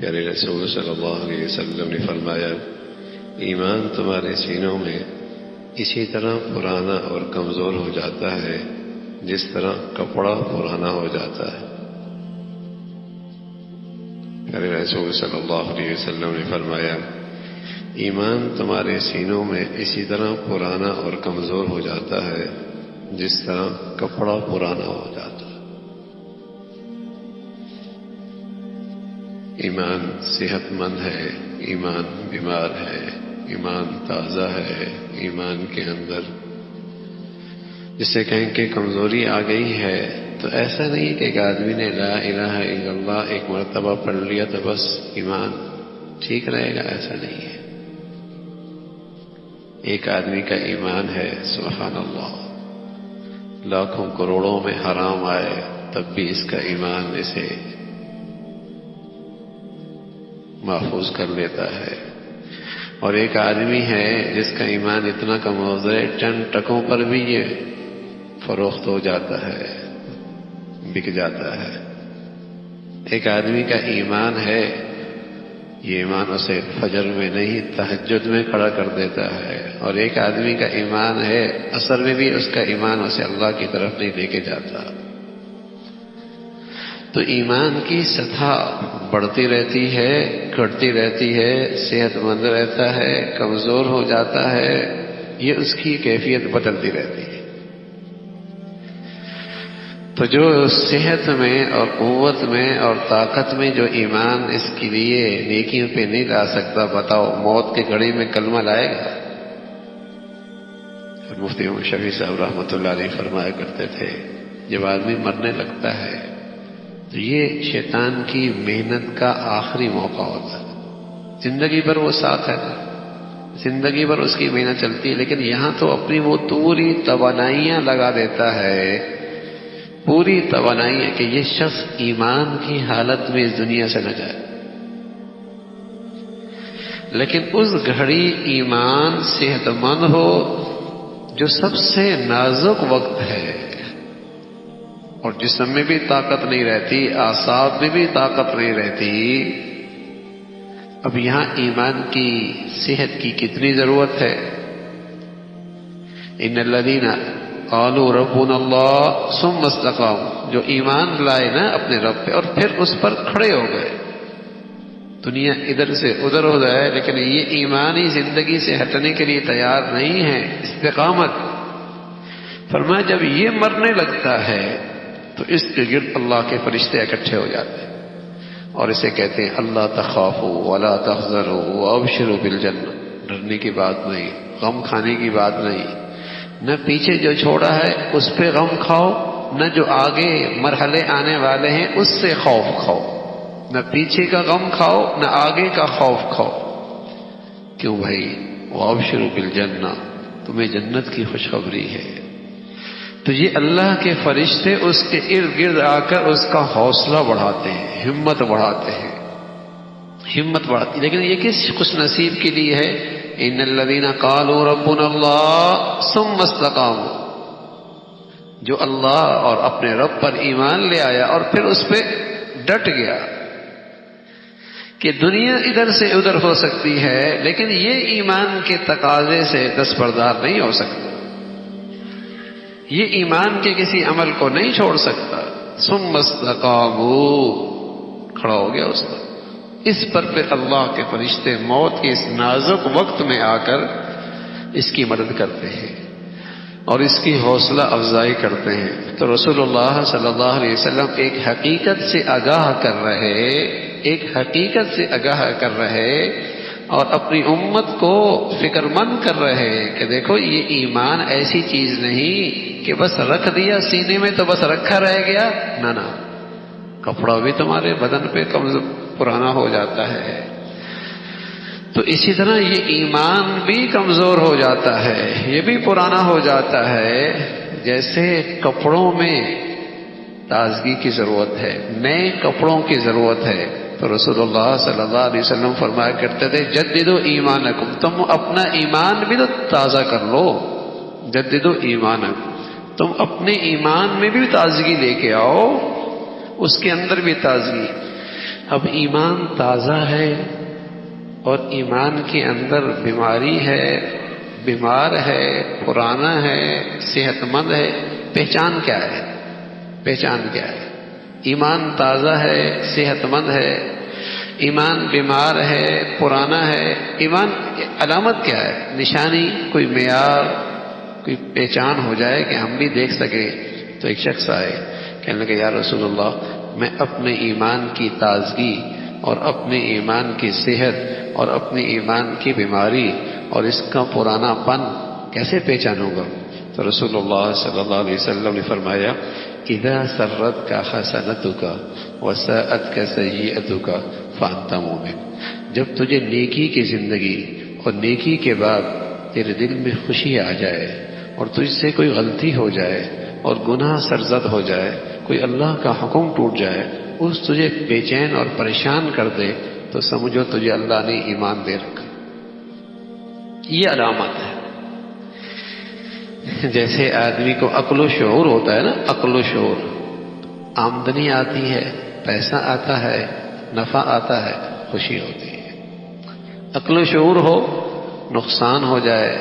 پیارے رسول صلی اللہ علیہ وسلم نے فرمایا، ایمان تمہارے سینوں میں اسی طرح پرانا اور کمزور ہو جاتا ہے جس طرح کپڑا پرانا ہو جاتا ہے۔ پیارے رسول صلی اللہ علیہ وسلم نے فرمایا، ایمان تمہارے سینوں میں اسی طرح پرانا اور کمزور ہو جاتا ہے جس طرح کپڑا پرانا ہو جاتا ہے۔ ایمان صحت مند ہے، ایمان بیمار ہے، ایمان تازہ ہے، ایمان کے اندر جسے کہیں کہ کمزوری آ گئی ہے تو ایسا نہیں کہ ایک آدمی نے لا الہ الا اللہ ایک مرتبہ پڑھ لیا تو بس ایمان ٹھیک رہے گا، ایسا نہیں ہے۔ ایک آدمی کا ایمان ہے سبحان اللہ، لاکھوں کروڑوں میں حرام آئے تب بھی اس کا ایمان اسے محفوظ کر لیتا ہے، اور ایک آدمی ہے جس کا ایمان اتنا کمزور ہے چند ٹکوں پر بھی یہ فروخت ہو جاتا ہے، بک جاتا ہے۔ ایک آدمی کا ایمان ہے، یہ ایمان اسے فجر میں نہیں تہجد میں کھڑا کر دیتا ہے، اور ایک آدمی کا ایمان ہے عصر میں بھی اس کا ایمان اسے اللہ کی طرف نہیں لے کے جاتا۔ تو ایمان کی سطح بڑھتی رہتی ہے، گھٹتی رہتی ہے، صحت مند رہتا ہے، کمزور ہو جاتا ہے، یہ اس کی کیفیت بدلتی رہتی ہے۔ تو جو صحت میں اور قوت میں اور طاقت میں جو ایمان اس کے لیے نیکیوں پہ نہیں لا سکتا، بتاؤ موت کی گھڑی میں کلمہ لائے گا؟ اور مفتی محمد شفیع صاحب رحمۃ اللہ علیہ فرمایا کرتے تھے، جب آدمی مرنے لگتا ہے تو یہ شیطان کی محنت کا آخری موقع ہوتا ہے۔ زندگی بھر وہ ساتھ ہے، زندگی بھر اس کی محنت چلتی ہے، لیکن یہاں تو اپنی وہ پوری توانائیاں لگا دیتا ہے، پوری توانائی ہے کہ یہ شخص ایمان کی حالت میں اس دنیا سے نہ جائے۔ لیکن اس گھڑی ایمان صحت مند ہو، جو سب سے نازک وقت ہے، اور جسم میں بھی طاقت نہیں رہتی، اعصاب میں بھی طاقت نہیں رہتی، اب یہاں ایمان کی صحت کی کتنی ضرورت ہے۔ ان الذین قالوا ربنا اللہ ثم استقاموا، جو ایمان لائے نا اپنے رب پہ اور پھر اس پر کھڑے ہو گئے، دنیا ادھر سے ادھر ہو جائے لیکن یہ ایمانی زندگی سے ہٹنے کے لیے تیار نہیں ہے، استقامت۔ فرمایا جب یہ مرنے لگتا ہے تو اس کے گرد اللہ کے فرشتے اکٹھے ہو جاتے ہیں، اور اسے کہتے ہیں اللہ تخافوا ولا تحزنوا وابشروا بالجنہ، ڈرنے کی بات نہیں، غم کھانے کی بات نہیں، نہ پیچھے جو چھوڑا ہے اس پہ غم کھاؤ، نہ جو آگے مرحلے آنے والے ہیں اس سے خوف کھاؤ، نہ پیچھے کا غم کھاؤ نہ آگے کا خوف کھاؤ۔ کیوں بھائی؟ وابشروا بالجنہ، تمہیں جنت کی خوشخبری ہے۔ تو یہ اللہ کے فرشتے اس کے ارد گرد آ کر اس کا حوصلہ بڑھاتے ہیں، ہمت بڑھاتے ہیں، ہمت بڑھاتی۔ لیکن یہ کس خوش نصیب کے لیے ہے؟ ان الذین قالوا ربنا اللہ ثم استقاموا، جو اللہ اور اپنے رب پر ایمان لے آیا اور پھر اس پہ ڈٹ گیا کہ دنیا ادھر سے ادھر ہو سکتی ہے لیکن یہ ایمان کے تقاضے سے دستبردار نہیں ہو سکتا، یہ ایمان کے کسی عمل کو نہیں چھوڑ سکتا۔ ثم استقاموا، کھڑا ہو گیا اس پر، اس پر پھر اللہ کے فرشتے موت کے اس نازک وقت میں آ کر اس کی مدد کرتے ہیں اور اس کی حوصلہ افزائی کرتے ہیں۔ تو رسول اللہ صلی اللہ علیہ وسلم ایک حقیقت سے آگاہ کر رہے، ایک حقیقت سے آگاہ کر رہے اور اپنی امت کو فکر مند کر رہے کہ دیکھو یہ ایمان ایسی چیز نہیں کہ بس رکھ دیا سینے میں تو بس رکھا رہ گیا، نہ نہ، کپڑا بھی تمہارے بدن پہ پرانا ہو جاتا ہے، تو اسی طرح یہ ایمان بھی کمزور ہو جاتا ہے، یہ بھی پرانا ہو جاتا ہے۔ جیسے کپڑوں میں تازگی کی ضرورت ہے، نئے کپڑوں کی ضرورت ہے، تو رسول اللہ صلی اللہ علیہ وسلم فرمایا کرتے تھے جددوا ایمانکم، تم اپنا ایمان بھی تو تازہ کر لو، جددوا ایمانکم، تم اپنے ایمان میں بھی تازگی لے کے آؤ، اس کے اندر بھی تازگی۔ اب ایمان تازہ ہے اور ایمان کے اندر بیماری ہے، بیمار ہے، پرانا ہے، صحت مند ہے، پہچان کیا ہے؟ پہچان کیا ہے؟ ایمان تازہ ہے، صحت مند ہے، ایمان بیمار ہے، پرانا ہے، ایمان علامت کیا ہے؟ نشانی، کوئی معیار، کوئی پہچان ہو جائے کہ ہم بھی دیکھ سکیں۔ تو ایک شخص آئے، کہنے لگے یا رسول اللہ، میں اپنے ایمان کی تازگی اور اپنے ایمان کی صحت اور اپنے ایمان کی بیماری اور اس کا پرانا پن کیسے پہچانوں گا؟ تو رسول اللہ صلی اللہ علیہ وسلم نے فرمایا اذا سرتک حسنتک وساءتک سیئتک فانت مومن۔ جب تجھے نیکی کی زندگی اور نیکی کے بعد تیرے دل میں خوشی آ جائے اور تجھ سے کوئی غلطی ہو جائے اور گناہ سرزد ہو جائے، کوئی اللہ کا حکم ٹوٹ جائے، اس تجھے بے چین اور پریشان کر دے، تو سمجھو تجھے اللہ نے ایمان دے رکھا۔ یہ علامت ہے۔ جیسے آدمی کو عقل و شعور ہوتا ہے نا، عقل و شعور، آمدنی آتی ہے، پیسہ آتا ہے، نفع آتا ہے، خوشی ہوتی ہے۔ عقل و شعور ہو، نقصان ہو جائے،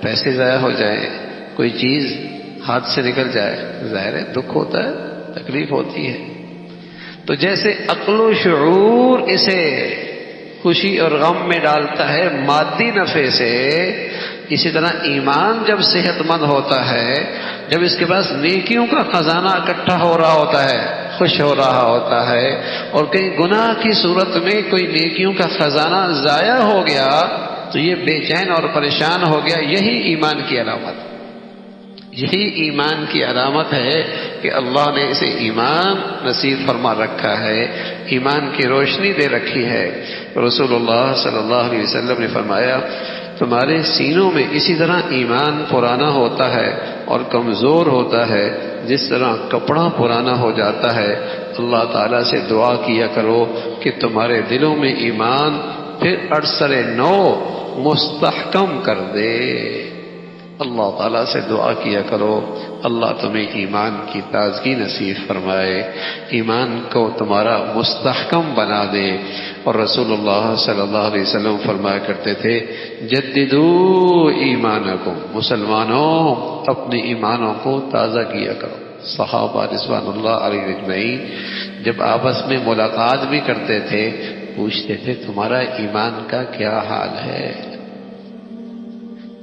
پیسے ضائع ہو جائے، کوئی چیز ہاتھ سے نکل جائے، ظاہر ہے دکھ ہوتا ہے، تکلیف ہوتی ہے۔ تو جیسے عقل و شعور اسے خوشی اور غم میں ڈالتا ہے مادی نفع سے، اسی طرح ایمان جب صحت مند ہوتا ہے، جب اس کے پاس نیکیوں کا خزانہ اکٹھا ہو رہا ہوتا ہے، خوش ہو رہا ہوتا ہے، اور کہیں گناہ کی صورت میں کوئی نیکیوں کا خزانہ ضائع ہو گیا تو یہ بے چین اور پریشان ہو گیا۔ یہی ایمان کی علامت، یہی ایمان کی علامت ہے کہ اللہ نے اسے ایمان نصیب فرما رکھا ہے، ایمان کی روشنی دے رکھی ہے۔ رسول اللہ صلی اللہ علیہ وسلم نے فرمایا تمہارے سینوں میں اسی طرح ایمان پرانا ہوتا ہے اور کمزور ہوتا ہے جس طرح کپڑا پرانا ہو جاتا ہے۔ اللہ تعالیٰ سے دعا کیا کرو کہ تمہارے دلوں میں ایمان پھر ارسل نو مستحکم کر دے۔ اللہ تعالیٰ سے دعا کیا کرو اللہ تمہیں ایمان کی تازگی نصیب فرمائے، ایمان کو تمہارا مستحکم بنا دے۔ اور رسول اللہ صلی اللہ علیہ وسلم فرمایا کرتے تھے جددو ایمانکم، مسلمانوں اپنے ایمانوں کو تازہ کیا کرو۔ صحابہ رضوان اللہ علیہ اجمعین جب آپس میں ملاقات بھی کرتے تھے پوچھتے تھے تمہارا ایمان کا کیا حال ہے؟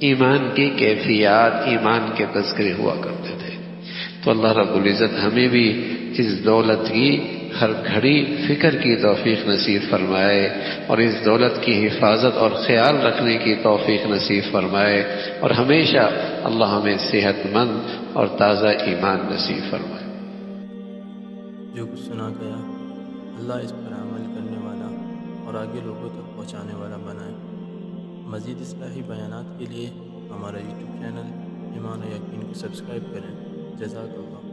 ایمان کی کیفیات، ایمان کے تذکرے ہوا کرتے تھے۔ تو اللہ رب العزت ہمیں بھی اس دولت کی ہر گھڑی فکر کی توفیق نصیب فرمائے اور اس دولت کی حفاظت اور خیال رکھنے کی توفیق نصیب فرمائے، اور ہمیشہ اللہ ہمیں صحت مند اور تازہ ایمان نصیب فرمائے۔ جو کچھ سنا گیا اللہ اس پر عمل کرنے والا اور آگے لوگوں تک پہنچانے والا بنائے۔ مزید اصلاحی بیانات کے لیے ہمارا یوٹیوب چینل ایمان و یقین کو سبسکرائب کریں۔ جزاک اللہ۔